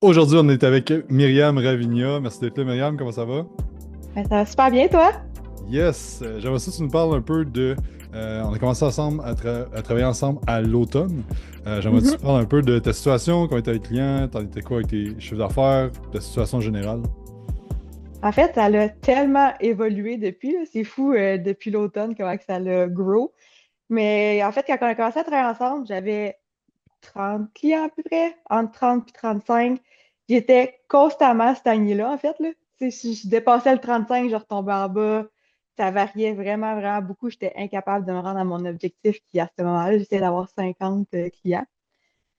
Aujourd'hui, on est avec Myriam Ravinia. Merci d'être là, Myriam. Comment ça va? Ben, ça va super bien, toi? Yes! J'aimerais ça que tu nous parles un peu de. On a commencé ensemble à travailler ensemble à l'automne. J'aimerais que tu Mhm. parles un peu de ta situation, comment tu avec les clients, t'en étais quoi avec tes chiffres d'affaires, ta situation générale. En fait, ça a tellement évolué depuis, là. C'est fou, depuis l'automne, comment que ça l'a grow. Mais en fait, quand on a commencé à travailler ensemble, j'avais 30 clients à peu près, entre 30 et 35. J'étais constamment stagné là, en fait, là. Tu sais, si je dépassais le 35, je retombais en bas. Ça variait vraiment, vraiment beaucoup. J'étais incapable de me rendre à mon objectif qui, à ce moment-là, j'essayais d'avoir 50 clients.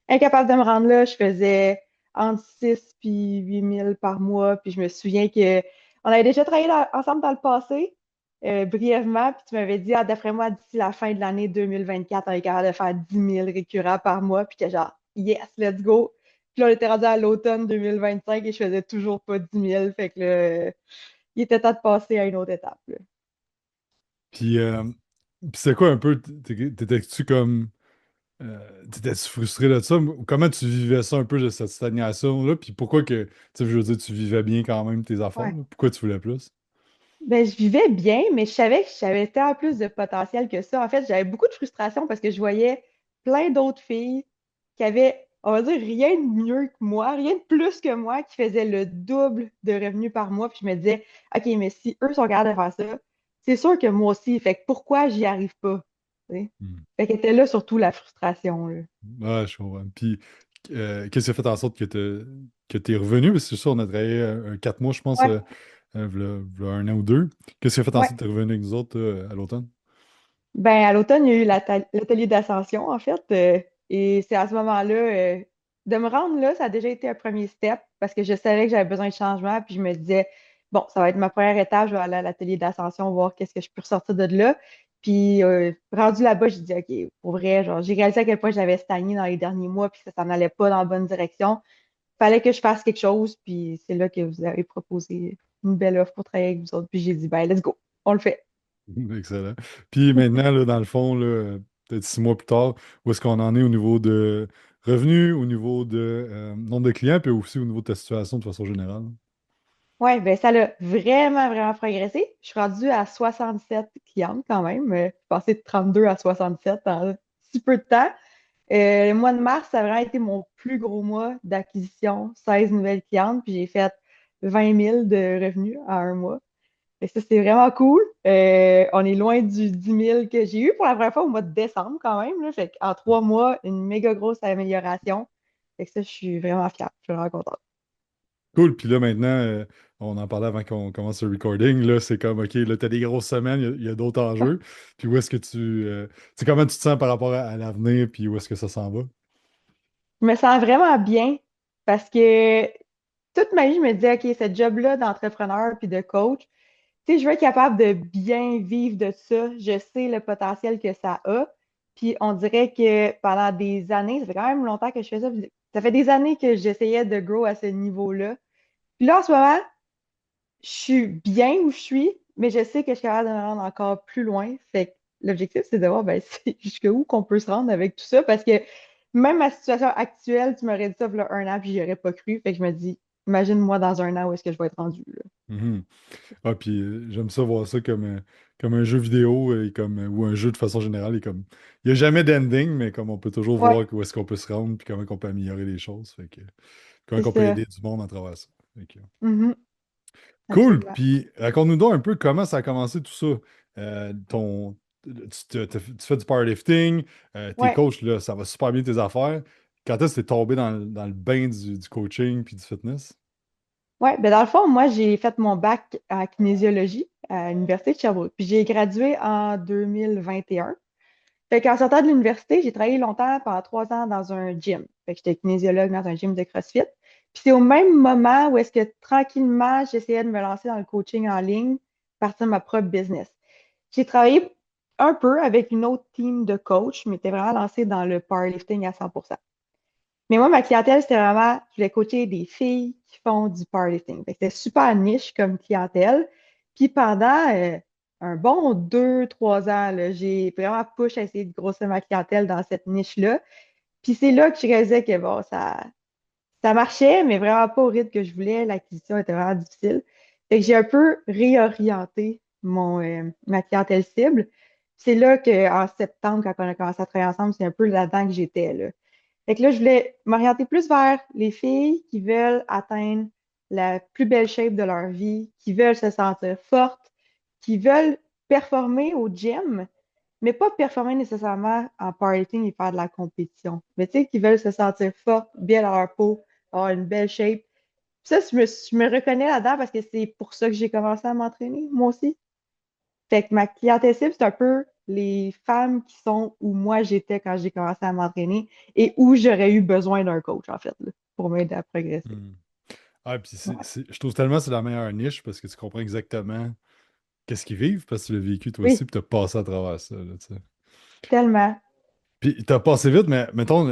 Incapable de me rendre là, je faisais entre 6 puis 8 000 par mois. Puis je me souviens que on avait déjà travaillé ensemble dans le passé, brièvement. Puis tu m'avais dit, ah, d'après moi, d'ici la fin de l'année 2024, on est capable de faire 10 000 récurrents par mois. Puis que genre, yes, let's go. Puis là, on était rendu à l'automne 2025 et je faisais toujours pas 10 000. Fait que là, il était temps de passer à une autre étape, là. Puis c'est quoi un peu, t'étais-tu comme, t'étais-tu frustré de ça? Comment tu vivais ça un peu de cette stagnation-là? Puis pourquoi que, tu sais, je veux dire, tu vivais bien quand même tes affaires, Ouais. là? Pourquoi tu voulais plus? Ben, je vivais bien, mais je savais que j'avais tellement plus de potentiel que ça. En fait, j'avais beaucoup de frustration parce que je voyais plein d'autres filles qui avaient, on va dire, rien de mieux que moi, rien de plus que moi, qui faisaient le double de revenus par mois. Puis je me disais, OK, mais si eux sont capables de faire ça, c'est sûr que moi aussi. Fait que pourquoi j'y arrive pas? Tu sais? Hmm. Fait qu'était là surtout la frustration, là. Ouais, je comprends. Puis, qu'est-ce qui a fait en sorte que t'es revenu? Parce que c'est ça, on a travaillé 4 mois, je pense, Ouais, v'là un an ou deux. Qu'est-ce qui a fait en ouais. sorte que t'es revenu avec nous autres à l'automne? Ben, à l'automne, il y a eu l'atelier d'ascension, en fait. Et c'est à ce moment-là, de me rendre là, ça a déjà été un premier step parce que je savais que j'avais besoin de changement. Puis je me disais, bon, ça va être ma première étape, je vais aller à l'atelier d'ascension, voir qu'est-ce que je peux ressortir de là. Puis rendu là-bas, j'ai dit, OK, pour vrai, genre, j'ai réalisé à quel point j'avais stagné dans les derniers mois, puis que ça s'en allait pas dans la bonne direction. Fallait que je fasse quelque chose, puis c'est là que vous avez proposé une belle offre pour travailler avec vous autres. Puis j'ai dit, ben, let's go, on le fait. Excellent. Puis maintenant, là, dans le fond, là, peut-être 6 mois plus tard, où est-ce qu'on en est au niveau de revenus, au niveau de nombre de clients, puis aussi au niveau de ta situation de façon générale? Ouais, ben ça a vraiment, vraiment progressé. Je suis rendue à 67 clientes quand même. Je suis passée de 32 à 67 en si peu de temps. Le mois de mars, ça a vraiment été mon plus gros mois d'acquisition, 16 nouvelles clientes, puis j'ai fait 20 000 de revenus en un mois. Et ça, c'est vraiment cool. On est loin du 10 000 que j'ai eu pour la première fois au mois de décembre quand même, là. Fait qu'en 3 mois, une méga grosse amélioration. Fait que ça, je suis vraiment fière. Je suis vraiment contente. Cool. Puis là, maintenant, on en parlait avant qu'on commence le recording. Là, c'est comme, OK, là, t'as des grosses semaines, il y a d'autres enjeux. Puis où est-ce que tu sais, comment tu te sens par rapport à l'avenir, puis où est-ce que ça s'en va? Je me sens vraiment bien parce que toute ma vie, je me disais, OK, ce job-là d'entrepreneur puis de coach, tu sais, je veux être capable de bien vivre de ça. Je sais le potentiel que ça a. Puis on dirait que pendant des années, ça fait quand même longtemps que je fais ça. Puis ça fait des années que j'essayais de grow à ce niveau-là. Puis là, en ce moment, je suis bien où je suis, mais je sais que je suis capable de me rendre encore plus loin. Fait que l'objectif, c'est de voir ben, c'est jusqu'où qu'on peut se rendre avec tout ça. Parce que même ma situation actuelle, tu m'aurais dit ça il y a un an, puis j'y aurais pas cru. Fait que je me dis, imagine-moi dans un an où est-ce que je vais être rendu là. Mhm. Ah, puis j'aime ça voir ça comme un jeu vidéo et ou un jeu de façon générale. Et comme, il n'y a jamais d'ending, mais comme on peut toujours Ouais, voir où est-ce qu'on peut se rendre, puis comment on peut améliorer les choses. Fait que, comment c'est on peut ça. aider du monde à travers ça. Fait que, Mhm, cool. absolument. Puis raconte-nous donc un peu comment ça a commencé tout ça. Tu fais du powerlifting, tes Ouais, coachs, là, ça va super bien tes affaires. Quand est-ce que t'es tombé dans le bain du coaching puis du fitness? ouais. Ben dans le fond, moi, j'ai fait mon bac en kinésiologie à l'Université de Sherbrooke. Puis j'ai gradué en 2021. Fait qu'en sortant de l'université, j'ai travaillé longtemps, pendant 3 ans, dans un gym. Fait que j'étais kinésiologue dans un gym de CrossFit. Puis c'est au même moment où est-ce que tranquillement, j'essayais de me lancer dans le coaching en ligne, partir de ma propre business. J'ai travaillé un peu avec une autre team de coach, mais j'étais vraiment lancée dans le powerlifting à 100%. Mais moi, ma clientèle, c'était vraiment, je voulais coacher des filles qui font du powerlifting. Fait que c'était super niche comme clientèle. Puis pendant un bon 2, 3 ans, là, j'ai vraiment push à essayer de grossir ma clientèle dans cette niche-là. Puis c'est là que je réalisais que bon, Ça marchait, mais vraiment pas au rythme que je voulais. L'acquisition était vraiment difficile. Fait que j'ai un peu réorienté ma clientèle cible. C'est là qu'en septembre, quand on a commencé à travailler ensemble, c'est un peu là-dedans que j'étais, là. Fait que là, je voulais m'orienter plus vers les filles qui veulent atteindre la plus belle shape de leur vie, qui veulent se sentir fortes, qui veulent performer au gym, mais pas performer nécessairement en powerlifting et faire de la compétition. Mais tu sais, qui veulent se sentir fortes, bien dans leur peau, avoir une belle shape. Ça, je me reconnais là-dedans parce que c'est pour ça que j'ai commencé à m'entraîner, moi aussi. Fait que ma clientèle cible, c'est un peu les femmes qui sont où moi j'étais quand j'ai commencé à m'entraîner et où j'aurais eu besoin d'un coach, en fait, là, pour m'aider à progresser. Hmm. Ah, puis Ouais. je trouve tellement que c'est la meilleure niche parce que tu comprends exactement qu'est-ce qu'ils vivent parce que tu l'as vécu toi aussi Oui, puis tu as passé à travers ça, là, tu sais. tellement. Puis t'as passé vite, mais mettons,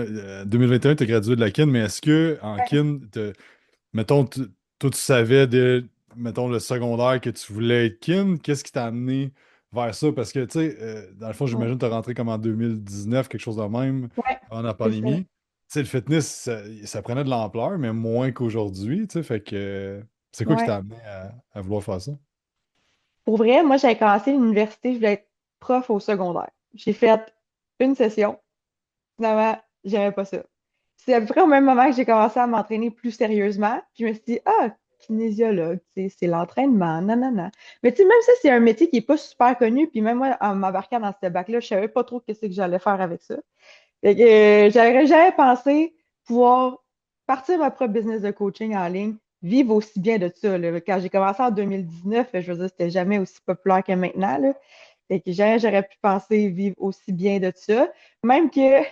2021, tu as gradué de la kin, mais est-ce que en Ouais. kin, mettons, toi, tu savais dès, mettons, le secondaire que tu voulais être kin, qu'est-ce qui t'a amené vers ça? Parce que, tu sais, dans le fond, Ouais, j'imagine que tu es rentré comme en 2019, quelque chose de même, ouais, avant la c'est ça. pandémie. Tu sais, le fitness, ça prenait de l'ampleur, mais moins qu'aujourd'hui, tu sais, fait que c'est quoi qui Ouais. t'a amené à vouloir faire ça? Pour vrai, moi, j'avais commencé l'université, je voulais être prof au secondaire. J'ai fait une session. Finalement, j'aimais pas ça. C'est à peu près au même moment que j'ai commencé à m'entraîner plus sérieusement. Puis je me suis dit, ah, kinésiologue, tu sais, c'est l'entraînement, nanana. Mais tu sais, même ça, c'est un métier qui est pas super connu. Puis même moi, en m'embarquant dans ce bac-là, je savais pas trop qu'est-ce que j'allais faire avec ça. Fait que j'aurais jamais pensé pouvoir partir ma propre business de coaching en ligne, vivre aussi bien de ça, là. Quand j'ai commencé en 2019, je veux dire, c'était jamais aussi populaire que maintenant, là. Fait que jamais j'aurais pu penser vivre aussi bien de ça. Même que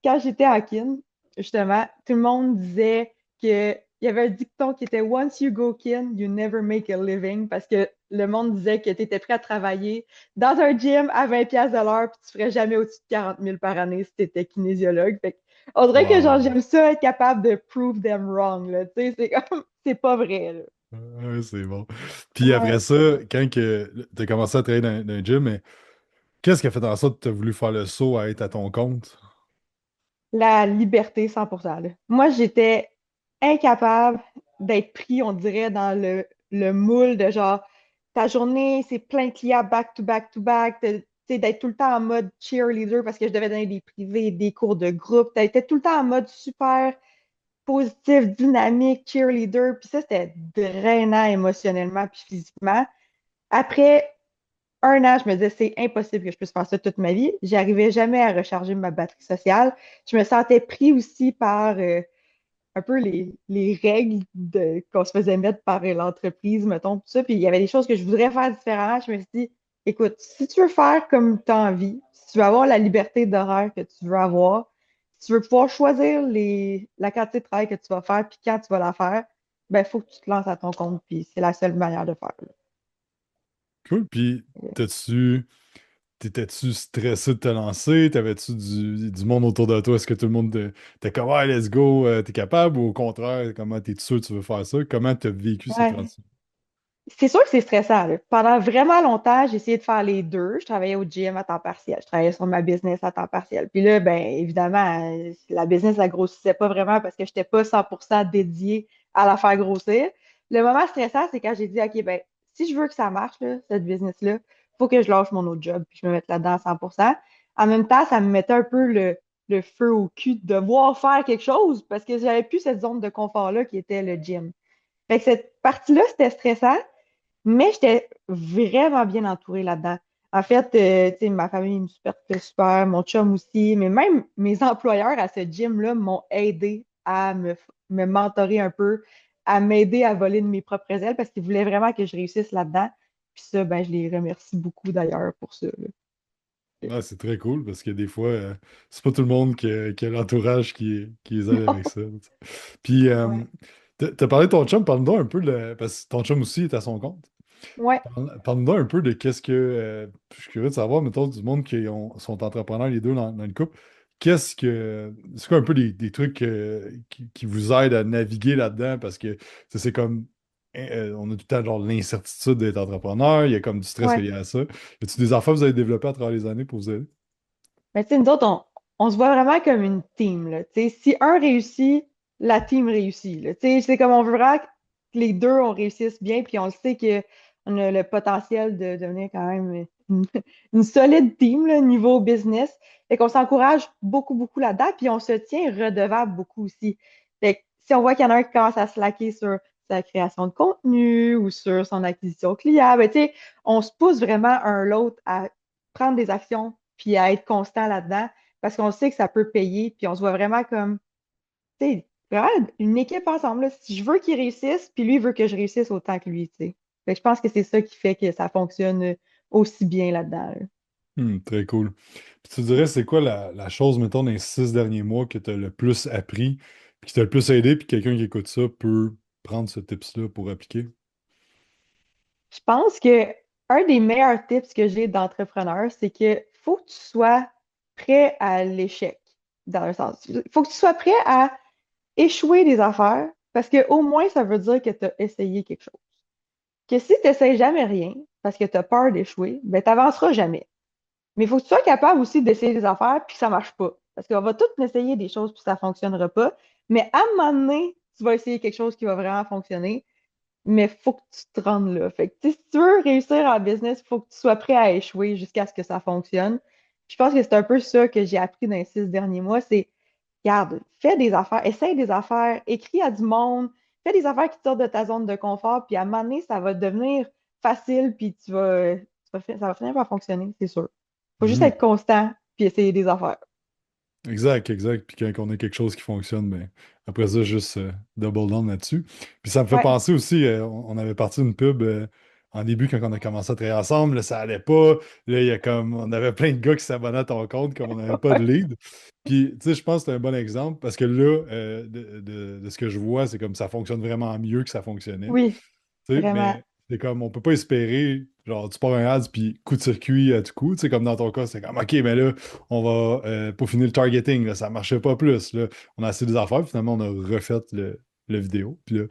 quand j'étais à Kin, justement, tout le monde disait que il y avait un dicton qui était Once you go kin, you never make a living parce que le monde disait que tu étais prêt à travailler dans un gym à 20$ de l'heure puis tu ferais jamais au-dessus de 40 000 par année si tu étais kinésiologue. Fait que, on dirait que genre Wow! j'aime ça être capable de prove them wrong, là. Tu sais, c'est comme c'est pas vrai, là. Ouais, c'est bon. Puis après Ouais. ça, quand tu as commencé à travailler dans un gym, mais qu'est-ce qui a fait en sorte que tu as voulu faire le saut à être à ton compte? La liberté 100%, là. Moi, j'étais incapable d'être pris, on dirait, dans le moule de genre, ta journée, c'est plein de clients back to back to back, tu sais, d'être tout le temps en mode cheerleader parce que je devais donner des privés, des cours de groupe. T'étais tout le temps en mode super positif, dynamique, cheerleader. Puis ça, c'était drainant émotionnellement puis physiquement. Après un an, je me disais, c'est impossible que je puisse faire ça toute ma vie. J'arrivais jamais à recharger ma batterie sociale. Je me sentais pris aussi par un peu les règles qu'on se faisait mettre par l'entreprise, mettons, tout ça. Puis il y avait des choses que je voudrais faire différemment. Je me suis dit, écoute, si tu veux faire comme tu as envie, si tu veux avoir la liberté d'horaire que tu veux avoir, si tu veux pouvoir choisir la quantité de travail que tu vas faire, puis quand tu vas la faire, ben, il faut que tu te lances à ton compte, puis c'est la seule manière de faire. Cool. Puis, t'as-tu, t'étais-tu stressé de te lancer? T'avais-tu du monde autour de toi? Est-ce que tout le monde t'es comme, ouais, let's go, t'es capable? Ou au contraire, comment t'es sûr que tu veux faire ça? Comment t'as vécu cette Ouais. transition? C'est sûr que c'est stressant, là. Pendant vraiment longtemps, j'ai essayé de faire les deux. Je travaillais au gym à temps partiel. Je travaillais sur ma business à temps partiel. Puis là, ben, évidemment, la business, elle grossissait pas vraiment parce que je n'étais pas 100% dédiée à la faire grossir. Le moment stressant, c'est quand j'ai dit, OK, ben, si je veux que ça marche, là, cette business-là, il faut que je lâche mon autre job puis je me mette là-dedans à 100%. En même temps, ça me mettait un peu le feu au cul de devoir faire quelque chose parce que j'avais plus cette zone de confort-là qui était le gym. Fait que cette partie-là, c'était stressant. Mais j'étais vraiment bien entourée là-dedans. En fait, tu sais, ma famille me supportait super, mon chum aussi, mais même mes employeurs à ce gym-là m'ont aidé à me mentorer un peu, à m'aider à voler de mes propres ailes parce qu'ils voulaient vraiment que je réussisse là-dedans. Puis ça, ben, je les remercie beaucoup d'ailleurs pour ça, là. Ah, c'est très cool parce que des fois, c'est pas tout le monde qui a l'entourage qui les aide avec ça, tu sais. Puis, Ouais. t'as parlé de ton chum, parle-nous un peu parce que ton chum aussi est à son compte. Ouais. Parle-nous un peu de qu'est-ce que. Je suis curieux de savoir, mettons, du monde sont entrepreneurs les deux dans le couple. Qu'est-ce que. C'est quoi un peu des trucs qui vous aident à naviguer là-dedans? Parce que tu sais, c'est comme. On a tout le temps genre l'incertitude d'être entrepreneur, il y a comme du stress Ouais. lié à ça. Y a-tu des affaires que vous avez développées à travers les années pour vous aider? Mais tu sais, nous autres, on se voit vraiment comme une team, là. Tu sais, si un réussit, la team réussit, là. Tu sais, c'est comme on veut vraiment que les deux, on réussisse bien, puis on le sait qu'on a le potentiel de devenir quand même une solide team, là, niveau business. Fait qu'on s'encourage beaucoup, beaucoup là-dedans, puis on se tient redevable beaucoup aussi. Fait que si on voit qu'il y en a un qui commence à slacker sur sa création de contenu ou sur son acquisition client, ben, tu sais, on se pousse vraiment un l'autre à prendre des actions puis à être constant là-dedans parce qu'on sait que ça peut payer, puis on se voit vraiment comme, tu sais, vraiment une équipe ensemble, là. Si je veux qu'il réussisse, puis lui veut que je réussisse autant que lui, tu sais. Fait que je pense que c'est ça qui fait que ça fonctionne aussi bien là-dedans, là. Très cool. Puis tu dirais, c'est quoi la chose, mettons, dans les 6 derniers mois que tu as le plus appris, puis qui t'a le plus aidé, puis quelqu'un qui écoute ça peut prendre ce tips-là pour appliquer? Je pense que un des meilleurs tips que j'ai d'entrepreneur, c'est que faut que tu sois prêt à l'échec, dans un sens. Il faut que tu sois prêt à échouer des affaires, parce que au moins, ça veut dire que tu as essayé quelque chose. Que si tu n'essayes jamais rien, parce que tu as peur d'échouer, ben, tu n'avanceras jamais. Mais il faut que tu sois capable aussi d'essayer des affaires puis que ça marche pas. Parce qu'on va tous essayer des choses puis ça fonctionnera pas. Mais à un moment donné, tu vas essayer quelque chose qui va vraiment fonctionner. Mais il faut que tu te rendes là. Fait que, tu sais, si tu veux réussir en business, il faut que tu sois prêt à échouer jusqu'à ce que ça fonctionne. Je pense que c'est un peu ça que j'ai appris dans les 6 derniers mois. C'est, regarde, fais des affaires, essaye des affaires, écris à du monde, fais des affaires qui te sortent de ta zone de confort. Puis à un moment donné, ça va devenir facile. Puis ça va finir par fonctionner, c'est sûr. Faut juste Mhm. être constant puis essayer des affaires. Exact, exact. Puis quand on a quelque chose qui fonctionne, ben, après ça, juste double down là-dessus. Puis ça me fait Ouais. penser aussi, on avait parti une pub en début quand on a commencé à travailler ensemble, là, ça allait pas. Là, il y a comme, on avait plein de gars qui s'abonnaient à ton compte comme on n'avait pas de lead. Puis, tu sais, je pense que c'est un bon exemple parce que là, de ce que je vois, c'est comme ça fonctionne vraiment mieux que ça fonctionnait. Oui, Tu sais, vraiment. mais c'est comme, on peut pas espérer, genre, tu pars un ads, puis coup de circuit à tout coup, tu sais, comme dans ton cas, c'est comme, OK, mais là, on va peaufiner le targeting, là, ça marchait pas plus, là. On a essayé des affaires, puis finalement, on a refait le vidéo, puis là,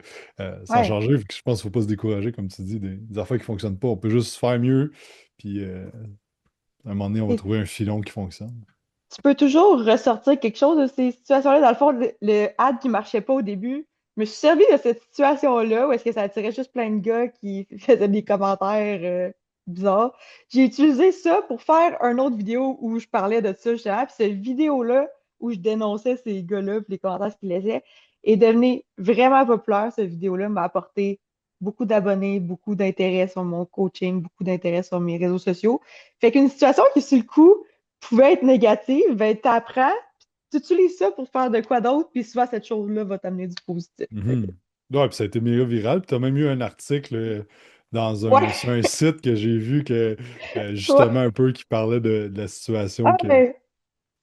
ça a Ouais. changé, fait que je pense qu'il faut pas se décourager, comme tu dis, des affaires qui fonctionnent pas. On peut juste faire mieux, puis à un moment donné, on va trouver un filon qui fonctionne. Tu peux toujours ressortir quelque chose de ces situations-là. Dans le fond, le ad qui marchait pas au début, je me suis servi de cette situation-là où est-ce que ça attirait juste plein de gars qui faisaient des commentaires bizarres. J'ai utilisé ça pour faire une autre vidéo où je parlais de ça justement. Puis cette vidéo-là où je dénonçais ces gars-là puis les commentaires qu'ils laissaient est devenue vraiment populaire. Cette vidéo-là m'a apporté beaucoup d'abonnés, beaucoup d'intérêt sur mon coaching, beaucoup d'intérêt sur mes réseaux sociaux. Fait qu'une situation qui, sur le coup, pouvait être négative, ben, t'apprends, tu utilises ça pour faire de quoi d'autre, puis souvent cette chose-là va t'amener du positif. Fait que, Mhm. Ouais, puis ça a été méga viral. Puis tu as même eu un article sur ouais, un site que j'ai vu que ouais, justement un peu qui parlait de la situation ah, que. ben,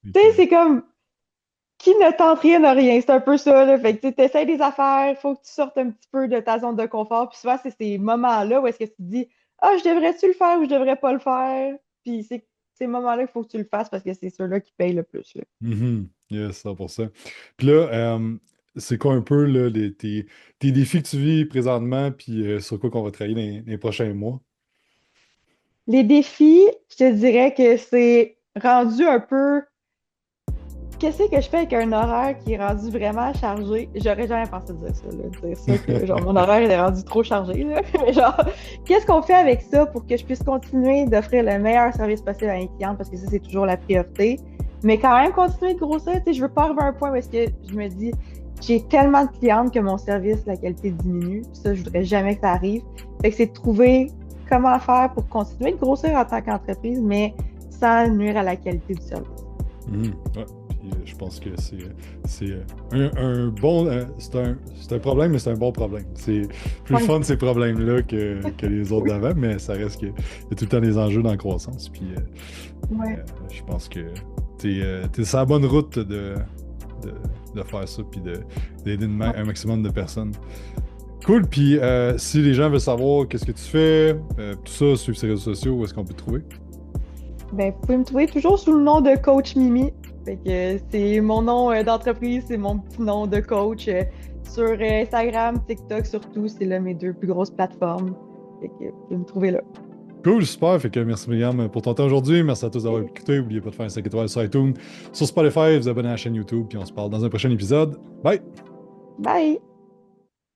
tu sais, que- c'est comme qui ne tente rien de rien, c'est un peu ça, là. Fait que tu essaies des affaires, il faut que tu sortes un petit peu de ta zone de confort, puis souvent c'est ces moments-là où est-ce que tu te dis, ah, je devrais-tu le faire ou je devrais pas le faire, puis c'est ces moments-là qu'il faut que tu le fasses parce que c'est ceux-là qui payent le plus, là. Mhm. Yes, 100%. Puis là, c'est quoi un peu là, tes défis que tu vis présentement, puis sur quoi qu'on va travailler dans les prochains mois? Les défis, je te dirais que c'est rendu un peu. Qu'est-ce que je fais avec un horaire qui est rendu vraiment chargé? J'aurais jamais pensé dire ça, là, dire ça que genre mon horaire est rendu trop chargé, là. Mais genre, qu'est-ce qu'on fait avec ça pour que je puisse continuer d'offrir le meilleur service possible à mes clientes parce que ça, c'est toujours la priorité. Mais quand même continuer de grossir, tu sais, je veux pas arriver à un point où est-ce que je me dis j'ai tellement de clientes que mon service, la qualité diminue. Puis ça, je voudrais jamais que ça arrive. Fait que c'est de trouver comment faire pour continuer de grossir en tant qu'entreprise, mais sans nuire à la qualité du service. Mhm. Ouais. Puis je pense que c'est un bon. C'est un problème, mais c'est un bon problème. C'est plus le Ouais. fun ces problèmes-là que les autres Oui. d'avant, mais ça reste qu'il y a tout le temps des enjeux dans la croissance. Puis Ouais. je pense que t'es sur la bonne route de, de faire ça, puis d'aider un maximum de personnes. Cool. Puis si les gens veulent savoir qu'est-ce que tu fais, tout ça, suivre ses réseaux sociaux, où est-ce qu'on peut te trouver? Ben, vous pouvez me trouver toujours sous le nom de Coach Mimi. Fait que c'est mon nom d'entreprise, c'est mon petit nom de coach. Sur Instagram, TikTok surtout, c'est là mes deux plus grosses plateformes. Fait que vous pouvez me trouver là. Cool, super. Fait que merci Myriam pour ton temps aujourd'hui. Merci à tous d'avoir écouté. N'oubliez pas de faire un 5 étoiles sur iTunes, sur Spotify, vous abonner à la chaîne YouTube, puis on se parle dans un prochain épisode. Bye! Bye!